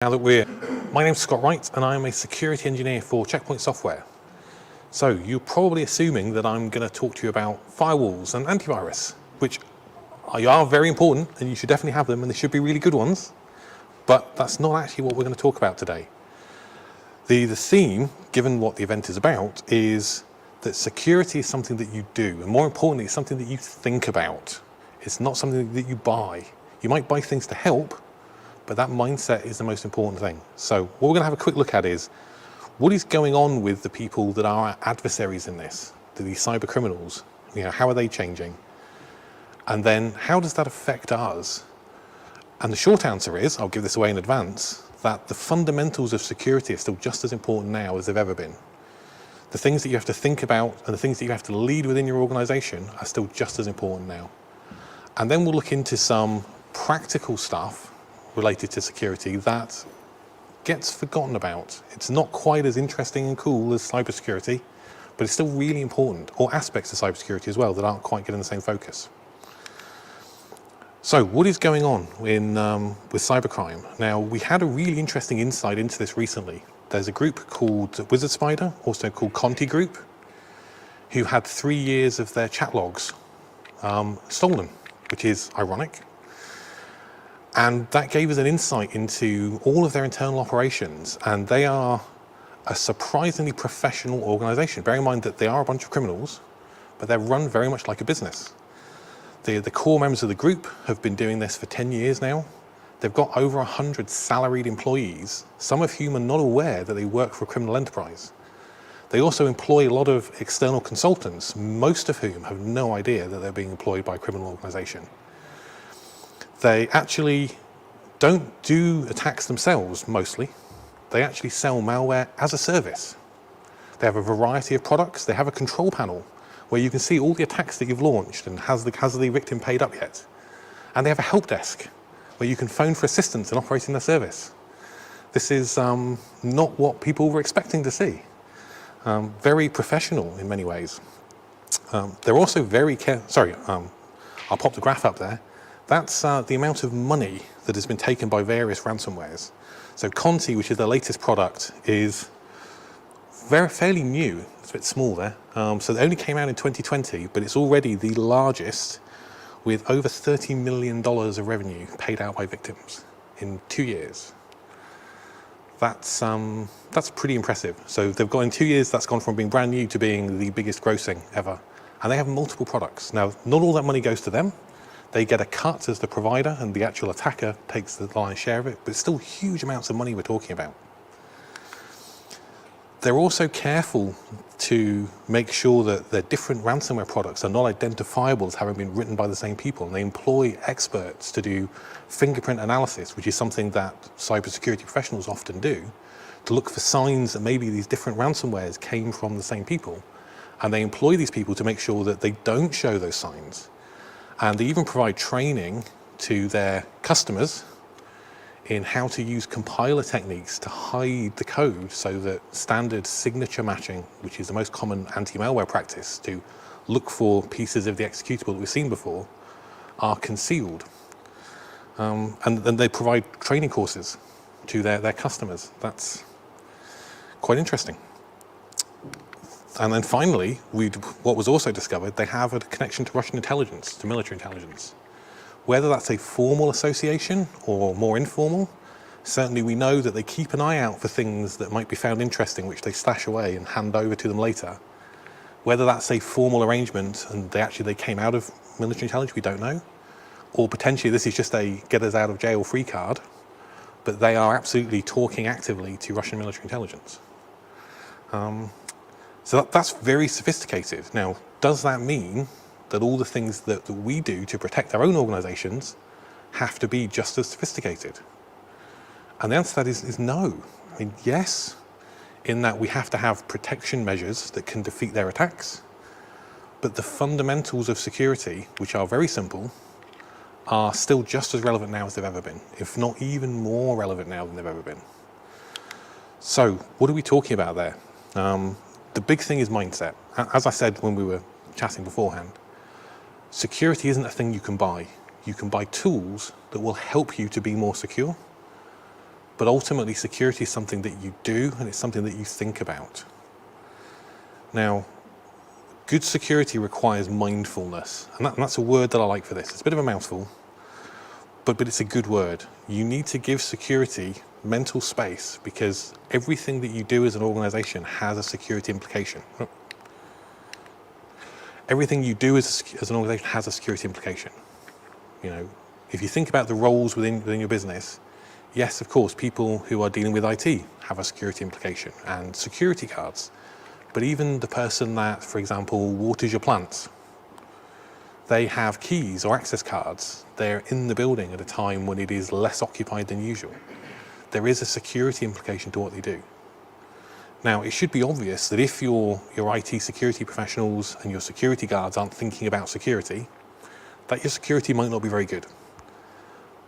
My name's Scott Wright, and I'm a security engineer for Checkpoint Software. So you're probably assuming that I'm going to talk to you about firewalls and antivirus, which are very important, and you should definitely have them, and they should be really good ones. But that's not actually what we're going to talk about today. The theme, given what the event is about, is that security is something that you do, and more importantly, it's something that you think about. It's not something that you buy. You might buy things to help, but that mindset is the most important thing. So what we're going to have a quick look at is what is going on with the people that are adversaries in this, these cyber criminals. How are they changing? And then how does that affect us? And the short answer is, I'll give this away in advance, that the fundamentals of security are still just as important now as they've ever been. The things that you have to think about and the things that you have to lead within your organization are still just as important now. And then we'll look into some practical stuff related to security that gets forgotten about. It's not quite as interesting and cool as cybersecurity, but it's still really important, or aspects of cybersecurity as well that aren't quite getting the same focus. So what is going on with cybercrime? Now, we had a really interesting insight into this recently. There's a group called Wizard Spider, also called Conti Group, who had 3 years of their chat logs stolen, which is ironic. And that gave us an insight into all of their internal operations, and they are a surprisingly professional organization. Bearing in mind that they are a bunch of criminals, but they're run very much like a business. The core members of the group have been doing this for 10 years now. They've got over 100 salaried employees, some of whom are not aware that they work for a criminal enterprise. They also employ a lot of external consultants, most of whom have no idea that they're being employed by a criminal organization. They actually don't do attacks themselves, mostly. They actually sell malware as a service. They have a variety of products. They have a control panel where you can see all the attacks that you've launched and has the victim paid up yet. And they have a help desk where you can phone for assistance in operating their service. This is not what people were expecting to see. Very professional in many ways. They're also very I'll pop the graph up there. That's the amount of money that has been taken by various ransomwares. So Conti, which is their latest product, is fairly new. It's a bit small there. So it only came out in 2020, but it's already the largest, with over $30 million of revenue paid out by victims in 2 years. That's pretty impressive. So they've got in 2 years, that's gone from being brand new to being the biggest grossing ever. And they have multiple products. Now, not all that money goes to them. They get a cut as the provider, and the actual attacker takes the lion's share of it, but still huge amounts of money we're talking about. They're also careful to make sure that their different ransomware products are not identifiable as having been written by the same people, and they employ experts to do fingerprint analysis, which is something that cybersecurity professionals often do, to look for signs that maybe these different ransomwares came from the same people. And they employ these people to make sure that they don't show those signs. And they even provide training to their customers in how to use compiler techniques to hide the code so that standard signature matching, which is the most common anti-malware practice to look for pieces of the executable that we've seen before, are concealed. And then they provide training courses to their customers. That's quite interesting. And then finally, what was also discovered, they have a connection to Russian intelligence, to military intelligence. Whether that's a formal association or more informal, certainly we know that they keep an eye out for things that might be found interesting, which they stash away and hand over to them later. Whether that's a formal arrangement and they came out of military intelligence, we don't know. Or potentially this is just a get us out of jail free card, but they are absolutely talking actively to Russian military intelligence. So that's very sophisticated. Now, does that mean that all the things that we do to protect our own organizations have to be just as sophisticated? And the answer to that is no. I mean, yes, in that we have to have protection measures that can defeat their attacks, but the fundamentals of security, which are very simple, are still just as relevant now as they've ever been, if not even more relevant now than they've ever been. So what are we talking about there? The big thing is mindset. As I said when we were chatting beforehand, security isn't a thing you can buy. You can buy tools that will help you to be more secure, But ultimately, security is something that you do, and it's something that you think about. Now, good security requires mindfulness, and that's a word that I like for this. It's a bit of a mouthful, but it's a good word. You need to give security mental space, because everything that you do as an organization has a security implication. Everything you do as an organization has a security implication. You know, if you think about the roles within your business, yes, of course, people who are dealing with IT have a security implication and security cards. But even the person that, for example, waters your plants, they have keys or access cards. They're in the building at a time when it is less occupied than usual. There is a security implication to what they do. Now, it should be obvious that if your IT security professionals and your security guards aren't thinking about security, that your security might not be very good.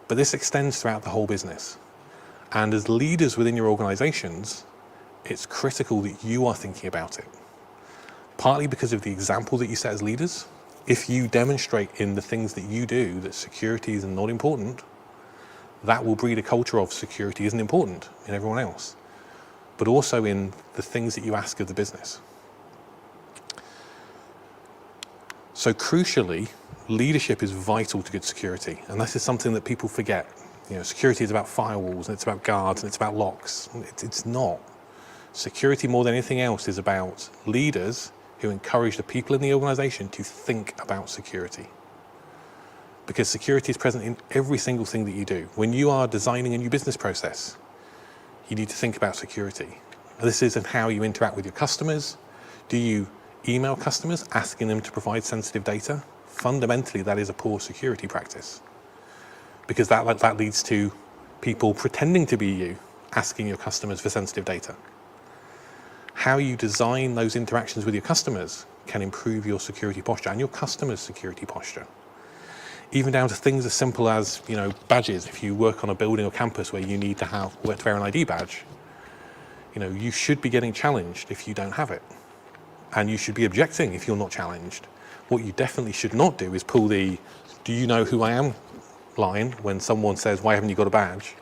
But this extends throughout the whole business. And as leaders within your organizations, it's critical that you are thinking about it. Partly because of the example that you set as leaders. If you demonstrate in the things that you do that security is not important, that will breed a culture of security isn't important in everyone else, but also in the things that you ask of the business. So crucially, leadership is vital to good security, and this is something that people forget. You know, security is about firewalls, and it's about guards, and it's about locks. It's not. Security, more than anything else, is about leaders who encourage the people in the organization to think about security. Because security is present in every single thing that you do. When you are designing a new business process, you need to think about security. This is in how you interact with your customers. Do you email customers asking them to provide sensitive data? Fundamentally, that is a poor security practice, because that leads to people pretending to be you, asking your customers for sensitive data. How you design those interactions with your customers can improve your security posture and your customers' security posture. Even down to things as simple as, you know, badges. If you work on a building or campus where you need to wear an ID badge, you know, you should be getting challenged if you don't have it. And you should be objecting if you're not challenged. What you definitely should not do is pull the "do you know who I am" line when someone says, "why haven't you got a badge?"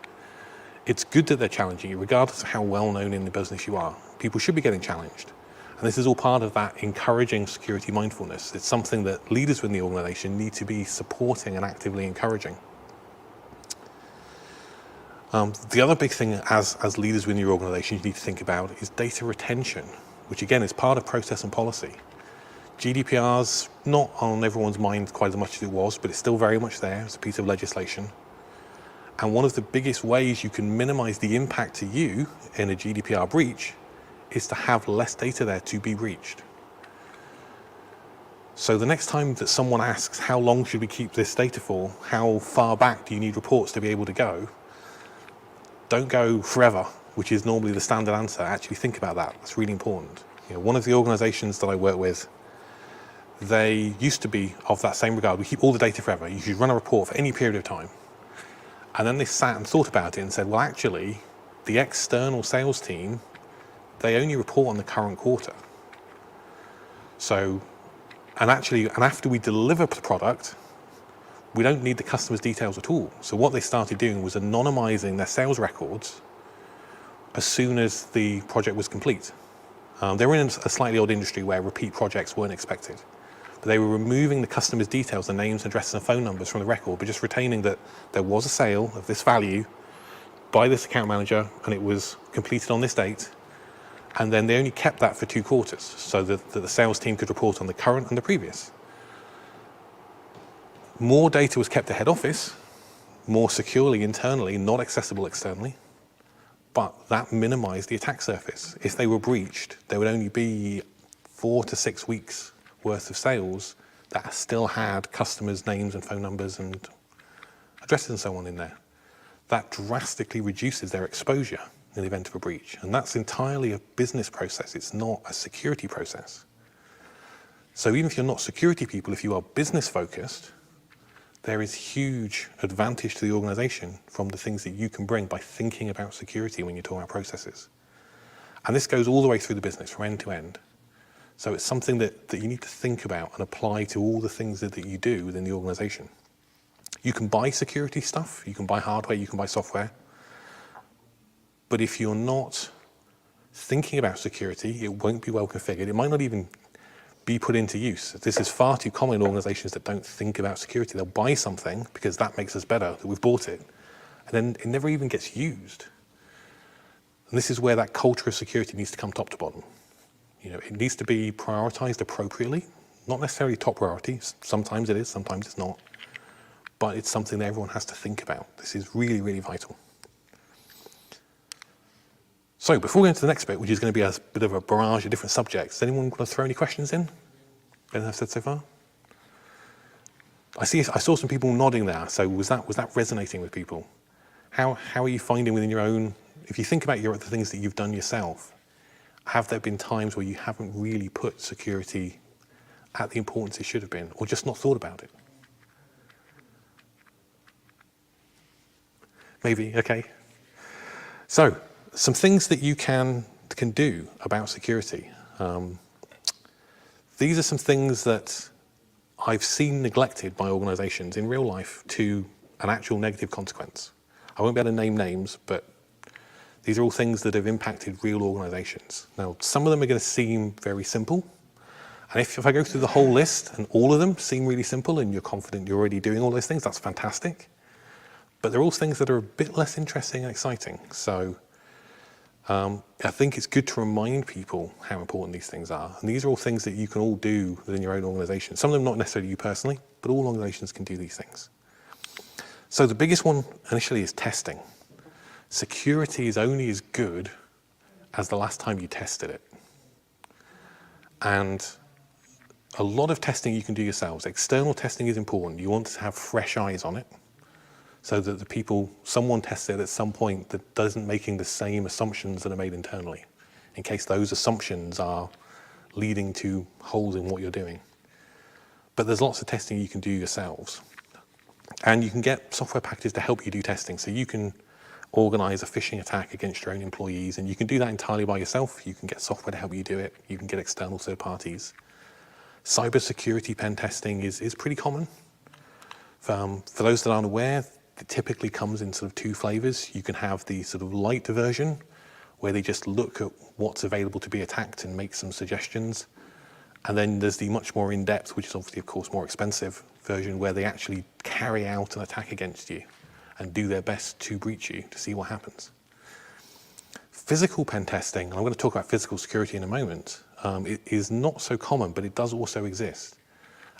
It's good that they're challenging you, regardless of how well known in the business you are. People should be getting challenged. And this is all part of that encouraging security mindfulness. It's something that leaders within the organization need to be supporting and actively encouraging. The other big thing as leaders within your organization you need to think about is data retention, which again is part of process and policy. GDPR's not on everyone's mind quite as much as it was, but it's still very much there. It's a piece of legislation. And one of the biggest ways you can minimize the impact to you in a GDPR breach is to have less data there to be breached. So the next time that someone asks, how long should we keep this data for? How far back do you need reports to be able to go? Don't go forever, which is normally the standard answer. Actually think about that. It's really important. You know, one of the organizations that I work with, they used to be of that same regard. We keep all the data forever. You should run a report for any period of time. And then they sat and thought about it and said, well, actually, the external sales team, they only report on the current quarter. So, and after we deliver the product, we don't need the customer's details at all. So what they started doing was anonymizing their sales records as soon as the project was complete. They were in a slightly odd industry where repeat projects weren't expected. But they were removing the customer's details, the names, addresses, and phone numbers from the record, but just retaining that there was a sale of this value by this account manager, and it was completed on this date. And then they only kept that for 2 quarters, so that the sales team could report on the current and the previous. More data was kept at head office, more securely internally, not accessible externally, but that minimized the attack surface. If they were breached, there would only be 4 to 6 weeks worth of sales that still had customers' names and phone numbers and addresses and so on in there. That drastically reduces their exposure in the event of a breach. And that's entirely a business process. It's not a security process. So even if you're not security people, if you are business focused, there is huge advantage to the organization from the things that you can bring by thinking about security when you're talking about processes. And this goes all the way through the business from end to end. So it's something that you need to think about and apply to all the things that you do within the organization. You can buy security stuff, you can buy hardware, you can buy software. But if you're not thinking about security, it won't be well configured. It might not even be put into use. This is far too common in organizations that don't think about security. They'll buy something because that makes us better, that we've bought it, and then it never even gets used. And this is where that culture of security needs to come top to bottom. It needs to be prioritized appropriately, not necessarily top priority. Sometimes it is, sometimes it's not. But it's something that everyone has to think about. This is really, really vital. So before we go into the next bit, which is going to be a bit of a barrage of different subjects, does anyone want to throw any questions in? Anything I've said so far? I saw some people nodding there. So was that resonating with people? How are you finding within your own, if you think about the things that you've done yourself, have there been times where you haven't really put security at the importance it should have been, or just not thought about it? Maybe, okay. So, some things that you can do about security. These are some things that I've seen neglected by organizations in real life to an actual negative consequence. I won't be able to name names, but these are all things that have impacted real organizations. Now, some of them are going to seem very simple. And if I go through the whole list and all of them seem really simple and you're confident you're already doing all those things, that's fantastic. But they're all things that are a bit less interesting and exciting. So I think it's good to remind people how important these things are. And these are all things that you can all do within your own organization. Some of them not necessarily you personally, but all organizations can do these things. So the biggest one initially is testing. Security is only as good as the last time you tested it. And a lot of testing you can do yourselves. External testing is important. You want to have fresh eyes on it, so that someone tests it at some point that doesn't making the same assumptions that are made internally, in case those assumptions are leading to holes in what you're doing. But there's lots of testing you can do yourselves. And you can get software packages to help you do testing. So you can organize a phishing attack against your own employees, and you can do that entirely by yourself. You can get software to help you do it. You can get external third parties. Cybersecurity pen testing is pretty common. For those that aren't aware, it typically comes in sort of two flavors. You can have the sort of light version, where they just look at what's available to be attacked and make some suggestions. And then there's the much more in-depth, which is obviously, of course, more expensive version, where they actually carry out an attack against you and do their best to breach you to see what happens. Physical pen testing, and I'm going to talk about physical security in a moment, it is not so common, but it does also exist.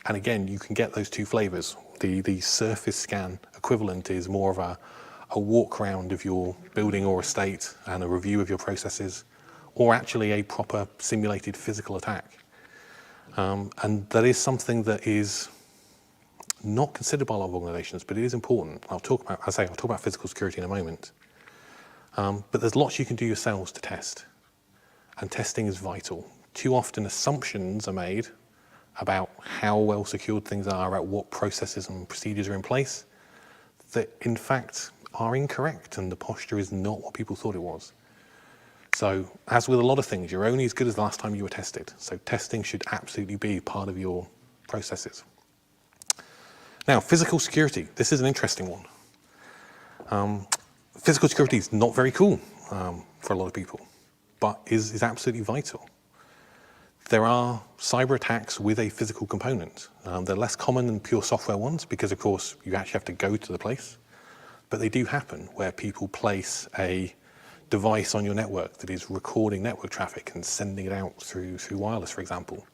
And again, you can get those two flavors. The surface scan equivalent is more of a walk around of your building or estate and a review of your processes, or actually a proper simulated physical attack. And that is something that is not considered by a lot of organizations, but it is important. I'll talk about physical security in a moment. But there's lots you can do yourselves to test. And testing is vital. Too often assumptions are made about how well secured things are, about what processes and procedures are in place, that in fact are incorrect, and the posture is not what people thought it was. So, as with a lot of things, you're only as good as the last time you were tested. So testing should absolutely be part of your processes. Now, physical security. This is an interesting one. Physical security is not very cool for a lot of people, but is absolutely vital. There are cyber attacks with a physical component. They're less common than pure software ones because, of course, you actually have to go to the place. But they do happen where people place a device on your network that is recording network traffic and sending it out through wireless, for example,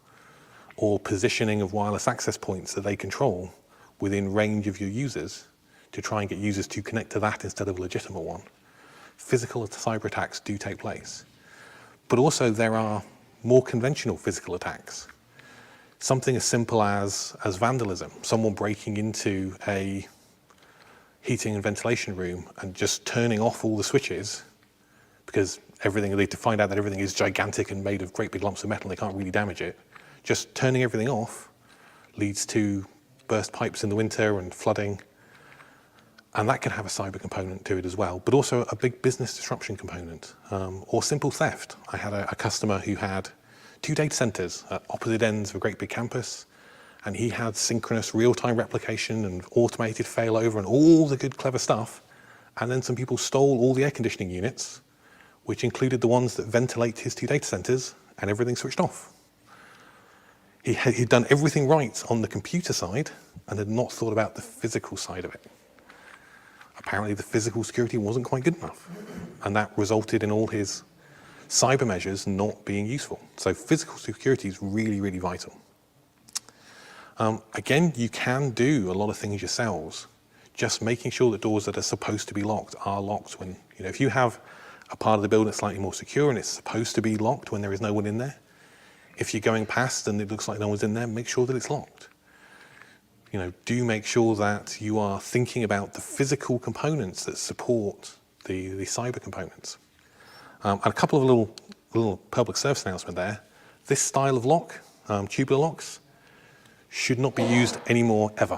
or positioning of wireless access points that they control within range of your users to try and get users to connect to that instead of a legitimate one. Physical cyber attacks do take place. But also there are more conventional physical attacks. Something as simple as vandalism, someone breaking into a heating and ventilation room and just turning off all the switches because they find out that everything is gigantic and made of great big lumps of metal and they can't really damage it. Just turning everything off leads to burst pipes in the winter and flooding. And that can have a cyber component to it as well, but also a big business disruption component, or simple theft. I had a customer who had 2 data centers at opposite ends of a great big campus, and he had synchronous real-time replication and automated failover and all the good, clever stuff. And then some people stole all the air conditioning units which included the ones that ventilate his 2 data centers and everything switched off. He'd done everything right on the computer side and had not thought about the physical side of it. Apparently the physical security wasn't quite good enough, and that resulted in all his cyber measures not being useful. So physical security is really, really vital. Again, you can do a lot of things yourselves, just making sure that doors that are supposed to be locked are locked when, if you have a part of the building that's slightly more secure and it's supposed to be locked when there is no one in there, if you're going past and it looks like no one's in there, make sure that it's locked. Do make sure that you are thinking about the physical components that support the cyber components. And a couple of little public service announcement there. This style of lock, tubular locks, should not be used anymore ever.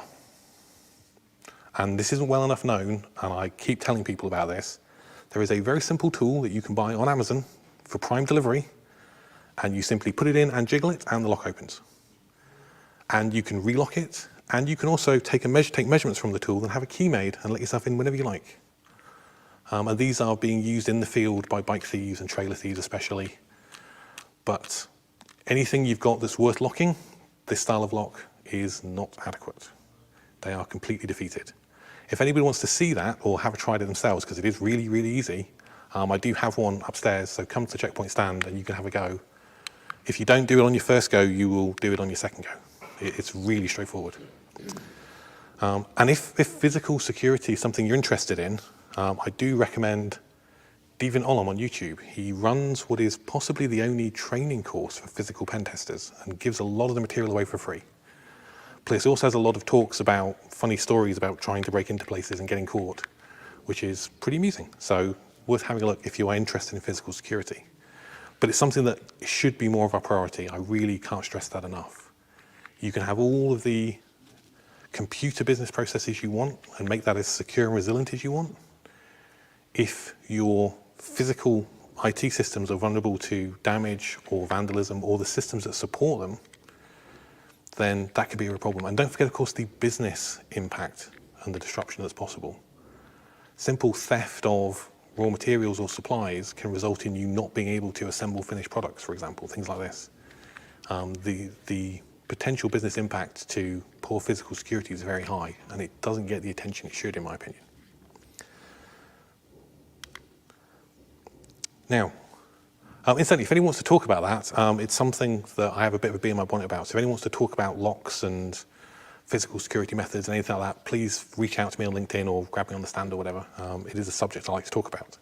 And this isn't well enough known, and I keep telling people about this. There is a very simple tool that you can buy on Amazon for Prime delivery, and you simply put it in and jiggle it, and the lock opens. And you can relock it, and you can also take measurements from the tool and have a key made and let yourself in whenever you like. And these are being used in the field by bike thieves and trailer thieves especially. But anything you've got that's worth locking, this style of lock is not adequate. They are completely defeated. If anybody wants to see that or have a try it themselves, because it is really, really easy, I do have one upstairs, so come to the checkpoint stand and you can have a go. If you don't do it on your first go, you will do it on your second go. It's really straightforward. And if physical security is something you're interested in, I do recommend Devin Olam on YouTube. He runs what is possibly the only training course for physical pen testers and gives a lot of the material away for free. Plus, he also has a lot of talks about funny stories about trying to break into places and getting caught, which is pretty amusing. So worth having a look if you are interested in physical security. But it's something that should be more of a priority. I really can't stress that enough. You can have all of the computer business processes you want and make that as secure and resilient as you want. If your physical IT systems are vulnerable to damage or vandalism, or the systems that support them, then that could be a problem. And don't forget, of course, the business impact and the disruption that's possible. Simple theft of raw materials or supplies can result in you not being able to assemble finished products, for example, things like this. The potential business impact to poor physical security is very high, and it doesn't get the attention it should, in my opinion. Now, incidentally, if anyone wants to talk about that, it's something that I have a bit of a bee in my bonnet about. So if anyone wants to talk about locks and physical security methods and anything like that, please reach out to me on LinkedIn or grab me on the stand or whatever. It is a subject I like to talk about.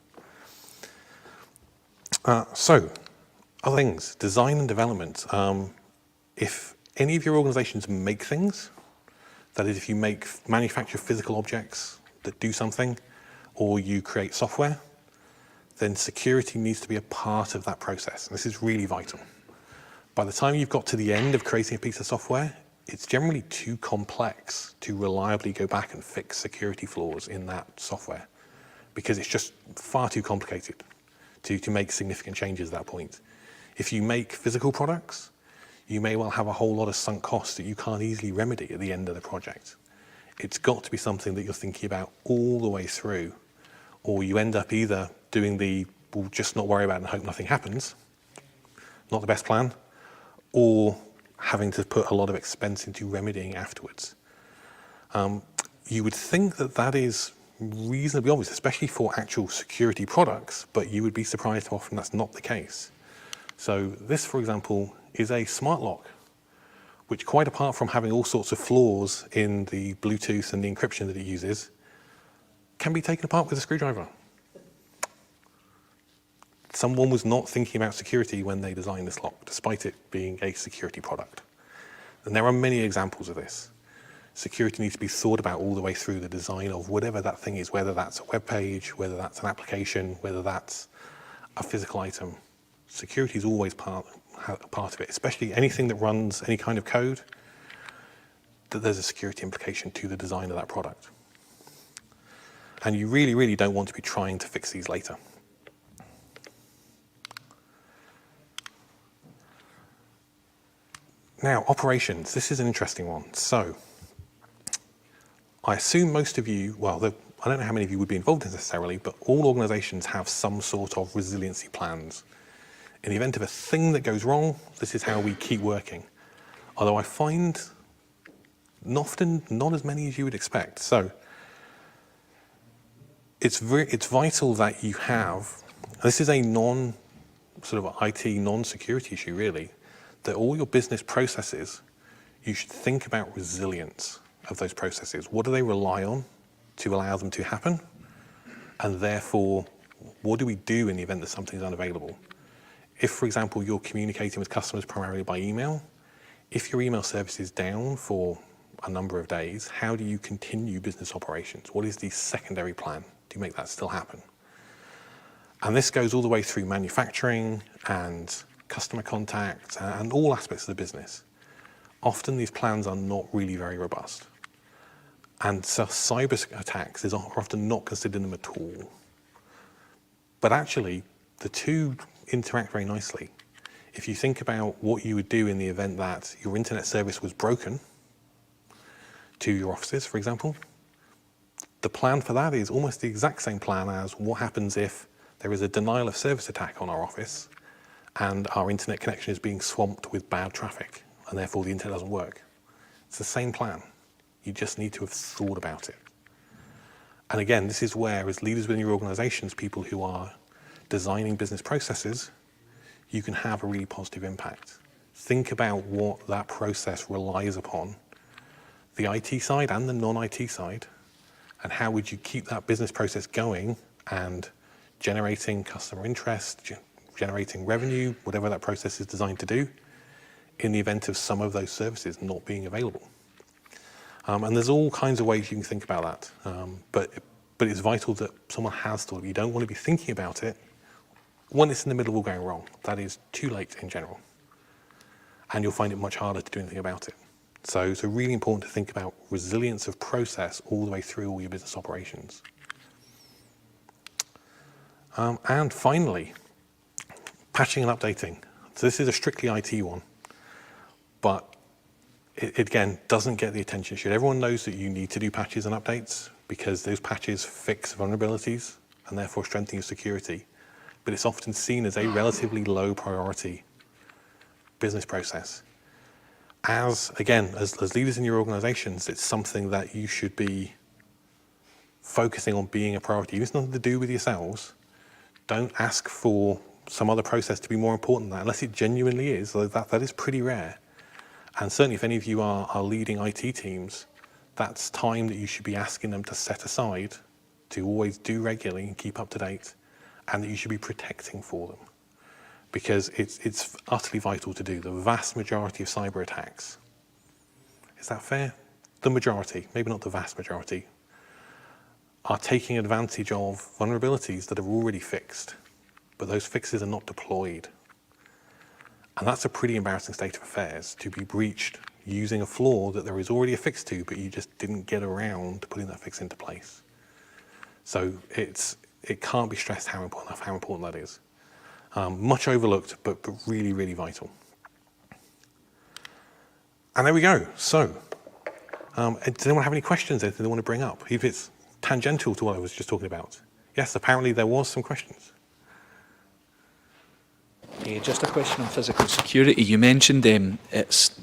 So, other things, design and development. If any of your organizations make things, that is, if you manufacture physical objects that do something, or you create software, then security needs to be a part of that process. This is really vital. By the time you've got to the end of creating a piece of software, it's generally too complex to reliably go back and fix security flaws in that software, because it's just far too complicated to make significant changes at that point. If you make physical products, you may well have a whole lot of sunk costs that you can't easily remedy at the end of the project. It's got to be something that you're thinking about all the way through, or you end up either doing we'll just not worry about it and hope nothing happens, not the best plan, or having to put a lot of expense into remedying afterwards. You would think that that is reasonably obvious, especially for actual security products, but you would be surprised how often that's not the case. So this, for example, is a smart lock, which, quite apart from having all sorts of flaws in the Bluetooth and the encryption that it uses, can be taken apart with a screwdriver. Someone was not thinking about security when they designed this lock, despite it being a security product. And there are many examples of this. Security needs to be thought about all the way through the design of whatever that thing is, whether that's a web page, whether that's an application, whether that's a physical item. Security is always part of it, especially anything that runs any kind of code, that there's a security implication to the design of that product. And you really, really don't want to be trying to fix these later. Now, operations. This is an interesting one. So, I assume most of you, I don't know how many of you would be involved in this necessarily, but all organizations have some sort of resiliency plans. In the event of a thing that goes wrong, this is how we keep working. Although I find often not as many as you would expect. So it's vital that you have, this is a sort of IT non-security issue really, that all your business processes, you should think about resilience of those processes. What do they rely on to allow them to happen? And therefore, what do we do in the event that something's unavailable? If, for example, you're communicating with customers primarily by email, if your email service is down for a number of days, how do you continue business operations? What is the secondary plan to make that still happen? And this goes all the way through manufacturing and customer contact and all aspects of the business. Often these plans are not really very robust. And so cyber attacks are often not considered in them at all. But actually, the two interact very nicely. If you think about what you would do in the event that your internet service was broken to your offices, for example, the plan for that is almost the exact same plan as what happens if there is a denial of service attack on our office and our internet connection is being swamped with bad traffic and therefore the internet doesn't work. It's the same plan. You just need to have thought about it. And again, this is where, as leaders within your organizations, people who are designing business processes, you can have a really positive impact. Think about what that process relies upon, the IT side and the non-IT side, and how would you keep that business process going and generating customer interest, generating revenue, whatever that process is designed to do, in the event of some of those services not being available. And there's all kinds of ways you can think about that. But it's vital that someone has thought of it. You don't want to be thinking about it when it's in the middle of all going wrong. That is too late in general. And you'll find it much harder to do anything about it. So it's really important to think about resilience of process all the way through all your business operations. And finally, patching and updating. So this is a strictly IT one, but it again doesn't get the attention it should. Everyone knows that you need to do patches and updates because those patches fix vulnerabilities and therefore strengthen your security. But it's often seen as a relatively low priority business process. As leaders in your organizations, it's something that you should be focusing on being a priority. If it's nothing to do with yourselves, don't ask for some other process to be more important than that, unless it genuinely is. That is pretty rare. And certainly if any of you are leading IT teams, that's time that you should be asking them to set aside to always do regularly and keep up to date, and that you should be protecting for them. Because it's utterly vital to do. The vast majority of cyber attacks, is that fair? The majority, maybe not the vast majority, are taking advantage of vulnerabilities that are already fixed, but those fixes are not deployed. And that's a pretty embarrassing state of affairs, to be breached using a flaw that there is already a fix to, but you just didn't get around to putting that fix into place. So it can't be stressed how important that is. Much overlooked, but really, really vital. And there we go. So, does anyone have any questions, anything they want to bring up? If it's tangential to what I was just talking about. Yes, apparently there was some questions. Just a question on physical security. You mentioned it's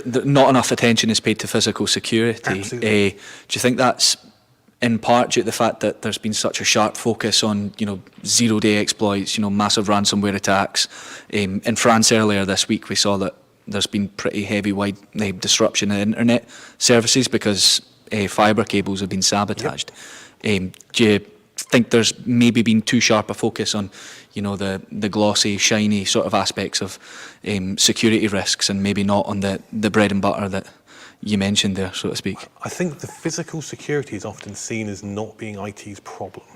not enough attention is paid to physical security. Absolutely. Do you think that's in part due to the fact that there's been such a sharp focus on, zero-day exploits, massive ransomware attacks? In France earlier this week, we saw that there's been pretty heavy wide disruption in internet services because fibre cables have been sabotaged. Yep. Do you think there's maybe been too sharp a focus on, the glossy, shiny sort of aspects of security risks and maybe not on the bread and butter that you mentioned there, so to speak? I think the physical security is often seen as not being IT's problem.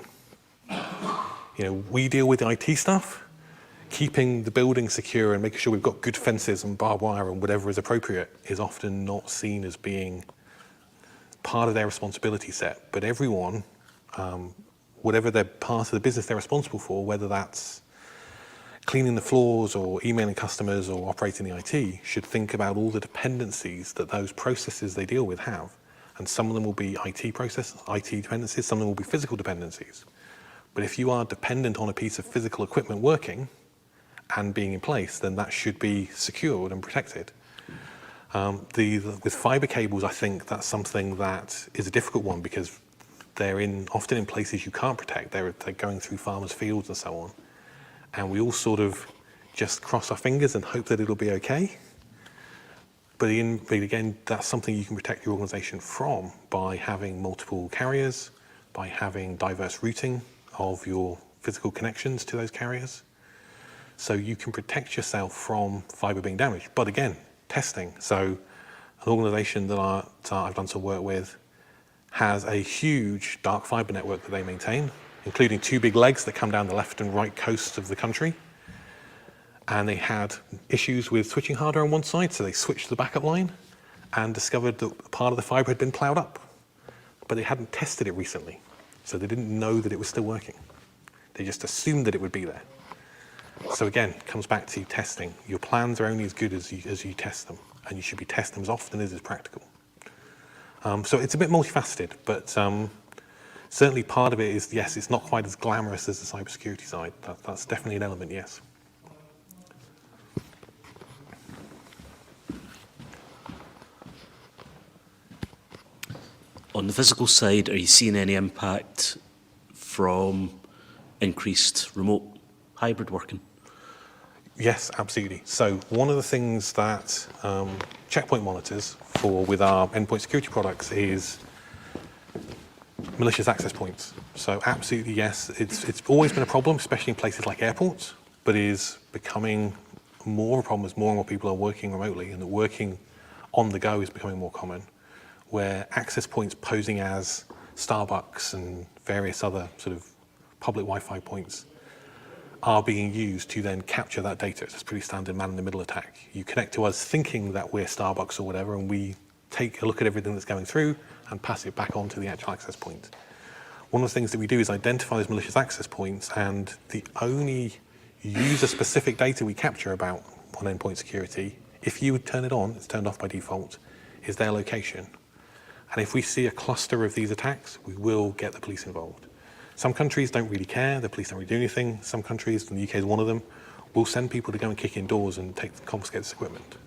We deal with the IT stuff. Keeping the building secure and making sure we've got good fences and barbed wire and whatever is appropriate is often not seen as being part of their responsibility set. But everyone, whatever their part of the business they're responsible for, whether that's cleaning the floors or emailing customers or operating the IT, should think about all the dependencies that those processes they deal with have, And some of them will be IT dependencies, some of them will be physical dependencies. But if you are dependent on a piece of physical equipment working and being in place, then that should be secured and protected. With fiber cables, I think that's something that is a difficult one because they're often in places you can't protect. They're going through farmers' fields and so on. And we all sort of just cross our fingers and hope that it'll be okay. But again, that's something you can protect your organization from by having multiple carriers, by having diverse routing of your physical connections to those carriers. So you can protect yourself from fiber being damaged. But again, testing. So an organization that I've done some work with has a huge dark fiber network that they maintain, including 2 big legs that come down the left and right coasts of the country. And they had issues with switching hardware on one side, so they switched the backup line and discovered that part of the fiber had been plowed up. But they hadn't tested it recently, so they didn't know that it was still working. They just assumed that it would be there. So again, it comes back to testing. Your plans are only as good as you test them, and you should be testing them as often as is practical. So it's a bit multifaceted, but certainly part of it is, yes, it's not quite as glamorous as the cybersecurity side. That's definitely an element, yes. On the physical side, are you seeing any impact from increased remote hybrid working? Yes, absolutely. So one of the things that Checkpoint monitors with our endpoint security products is malicious access points. So absolutely, yes, it's always been a problem, especially in places like airports, but is becoming more of a problem as more and more people are working remotely, and that working on the go is becoming more common, where access points posing as Starbucks and various other sort of public Wi-Fi points are being used to then capture that data. It's a pretty standard man-in-the-middle attack. You connect to us thinking that we're Starbucks or whatever, and we take a look at everything that's going through and pass it back on to the actual access point. One of the things that we do is identify those malicious access points, and the only user-specific data we capture about on endpoint security, if you would turn it on, it's turned off by default, is their location. And if we see a cluster of these attacks, we will get the police involved. Some countries don't really care, the police don't really do anything. Some countries, and the UK is one of them, will send people to go and kick in doors and confiscate this equipment.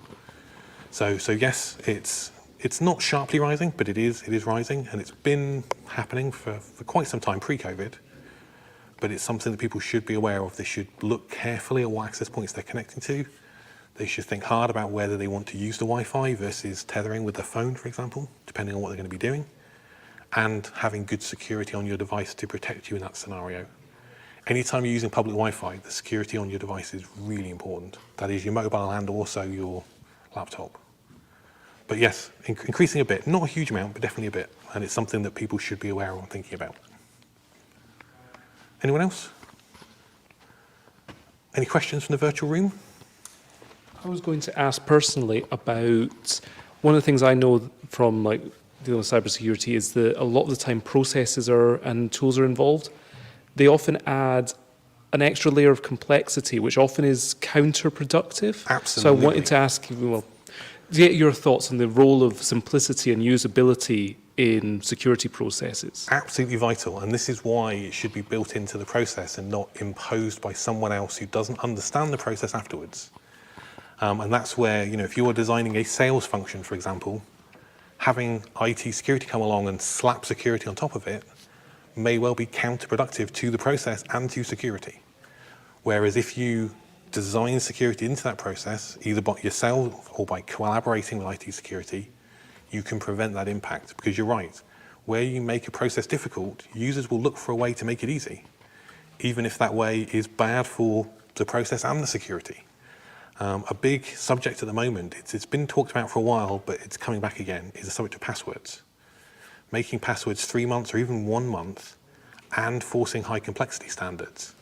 So yes, it's not sharply rising, but it is rising, and it's been happening for quite some time pre-COVID. But it's something that people should be aware of. They should look carefully at what access points they're connecting to. They should think hard about whether they want to use the Wi-Fi versus tethering with their phone, for example, depending on what they're going to be doing, and having good security on your device to protect you in that scenario. Anytime you're using public Wi-Fi, the security on your device is really important. That is your mobile and also your laptop. But yes, increasing a bit, not a huge amount, but definitely a bit. And it's something that people should be aware of and thinking about. Anyone else? Any questions from the virtual room? I was going to ask personally about one of the things I know from dealing with cybersecurity is that a lot of the time processes and tools are involved. They often add an extra layer of complexity, which often is counterproductive. Absolutely. So I wanted to ask you, get your thoughts on the role of simplicity and usability in security processes. Absolutely vital, and this is why it should be built into the process and not imposed by someone else who doesn't understand the process afterwards. And that's where, if you are designing a sales function, for example, having IT security come along and slap security on top of it may well be counterproductive to the process and to security. Whereas if you design security into that process, either by yourself or by collaborating with IT security, you can prevent that impact. Because you're right, where you make a process difficult, users will look for a way to make it easy, even if that way is bad for the process and the security. A big subject at the moment, it's been talked about for a while, but it's coming back again, is the subject of passwords. Making passwords 3 months or even 1 month and forcing high complexity standards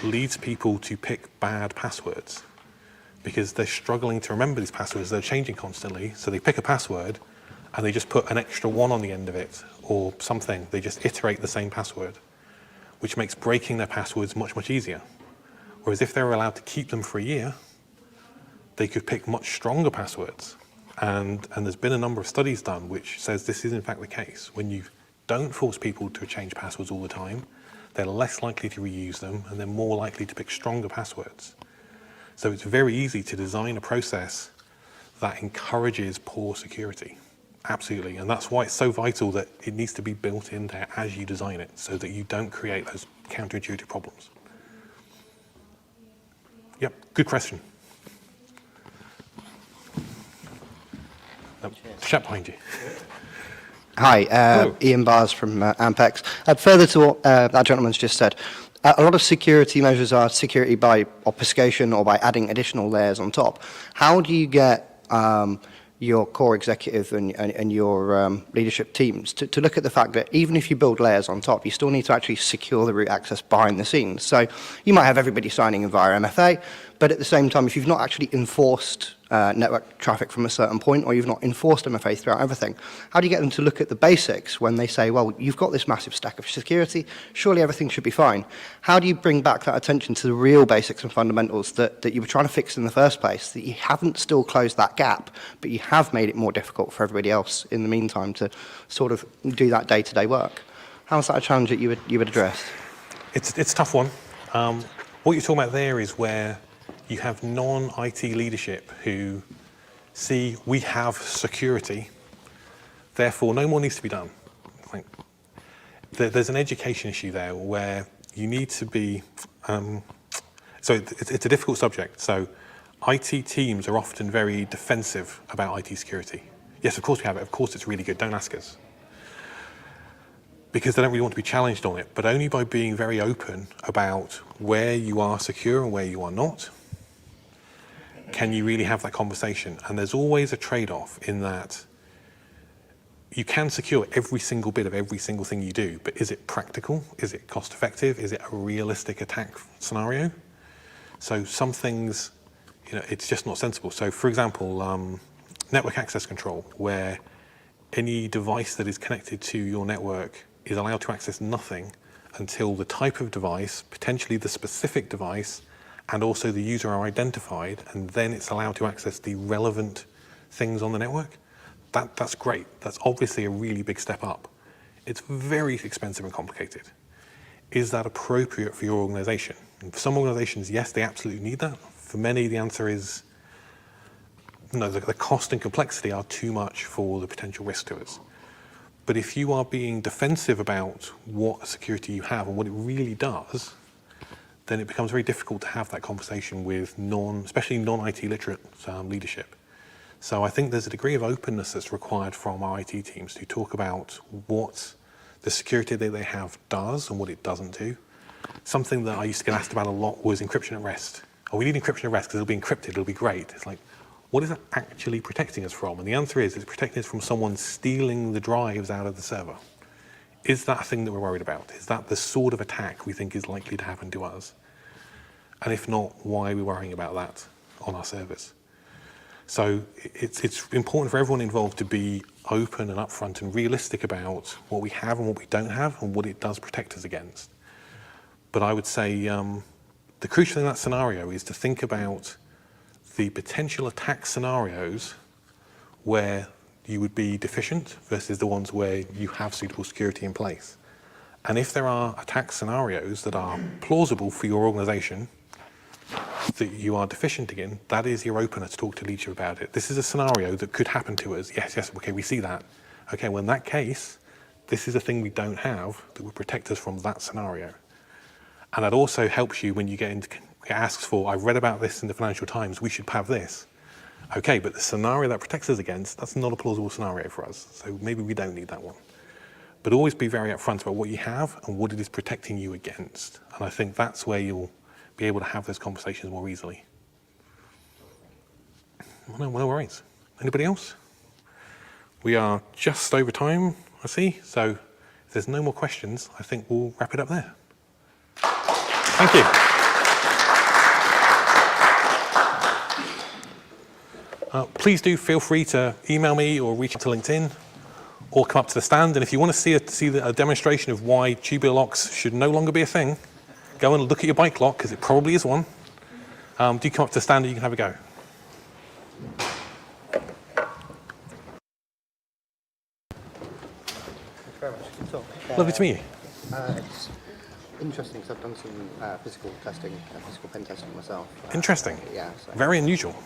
leads people to pick bad passwords because they're struggling to remember these passwords. They're changing constantly, so they pick a password and they just put an extra 1 on the end of it or something. They just iterate the same password, which makes breaking their passwords much, much easier. Whereas if they were allowed to keep them for a year, they could pick much stronger passwords And there's been a number of studies done which says this is in fact the case. When you don't force people to change passwords all the time, they're less likely to reuse them, and they're more likely to pick stronger passwords. So it's very easy to design a process that encourages poor security. Absolutely, and that's why it's so vital that it needs to be built in there as you design it, so that you don't create those counterintuitive problems. Yep, good question. Chap behind you. Hi, Hello. Ian Bars from Ampex. Further to what that gentleman's just said, a lot of security measures are security by obfuscation or by adding additional layers on top. How do you get your core executive and your leadership teams to look at the fact that even if you build layers on top, you still need to actually secure the root access behind the scenes? So you might have everybody signing in via MFA, but at the same time, if you've not actually enforced network traffic from a certain point, or you've not enforced MFA throughout everything, how do you get them to look at the basics when they say, well, you've got this massive stack of security, surely everything should be fine? How do you bring back that attention to the real basics and fundamentals that you were trying to fix in the first place, that you haven't still closed that gap, but you have made it more difficult for everybody else in the meantime to sort of do that day-to-day work? How's that a challenge that you would address? It's a tough one. What you're talking about there is where you have non-IT leadership who see we have security, therefore no more needs to be done. Like, there's an education issue there where you need to be, so it's a difficult subject. So IT teams are often very defensive about IT security. Yes, of course we have it. Of course it's really good. Don't ask us. Because they don't really want to be challenged on it, but only by being very open about where you are secure and where you are not, can you really have that conversation. And there's always a trade-off in that you can secure every single bit of every single thing you do, but is it practical? Is it cost effective? Is it a realistic attack scenario? So some things, it's just not sensible. So for example, network access control, where any device that is connected to your network is allowed to access nothing until the type of device, potentially the specific device, and also the user are identified, and then it's allowed to access the relevant things on the network. That's great. That's obviously a really big step up. It's very expensive and complicated. Is that appropriate for your organization? And for some organizations, yes, they absolutely need that. For many, the answer is no, the cost and complexity are too much for the potential risk to us. But if you are being defensive about what security you have and what it really does, then it becomes very difficult to have that conversation with especially non-IT literate leadership. So I think there's a degree of openness that's required from our IT teams to talk about what the security that they have does and what it doesn't do. Something that I used to get asked about a lot was encryption at rest. Oh, we need encryption at rest because it'll be encrypted, it'll be great. It's like, what is it actually protecting us from? And the answer is it's protecting us from someone stealing the drives out of the server. Is that a thing that we're worried about? Is that the sort of attack we think is likely to happen to us? And if not, why are we worrying about that on our servers? So it's important for everyone involved to be open and upfront and realistic about what we have and what we don't have and what it does protect us against. But I would say the crucial thing in that scenario is to think about the potential attack scenarios where you would be deficient versus the ones where you have suitable security in place. And if there are attack scenarios that are plausible for your organization that you are deficient in, that is your opener to talk to leadership about it. This is a scenario that could happen to us. Yes, okay, we see that. Okay, well in that case, this is a thing we don't have that would protect us from that scenario. And that also helps you when you get asked for, I've read about this in the Financial Times, we should have this. Okay, but the scenario that protects us against, that's not a plausible scenario for us. So maybe we don't need that one. But always be very upfront about what you have and what it is protecting you against. And I think that's where you'll be able to have those conversations more easily. No worries. Anybody else? We are just over time, I see. So if there's no more questions, I think we'll wrap it up there. Thank you. Please do feel free to email me or reach out to LinkedIn or come up to the stand. And if you want to see a demonstration of why tubular locks should no longer be a thing, go and look at your bike lock, because it probably is one. Do come up to the stand and you can have a go. Lovely to meet you. It's interesting because I've done some physical testing, physical pen testing myself. Interesting. Yeah. So. Very unusual.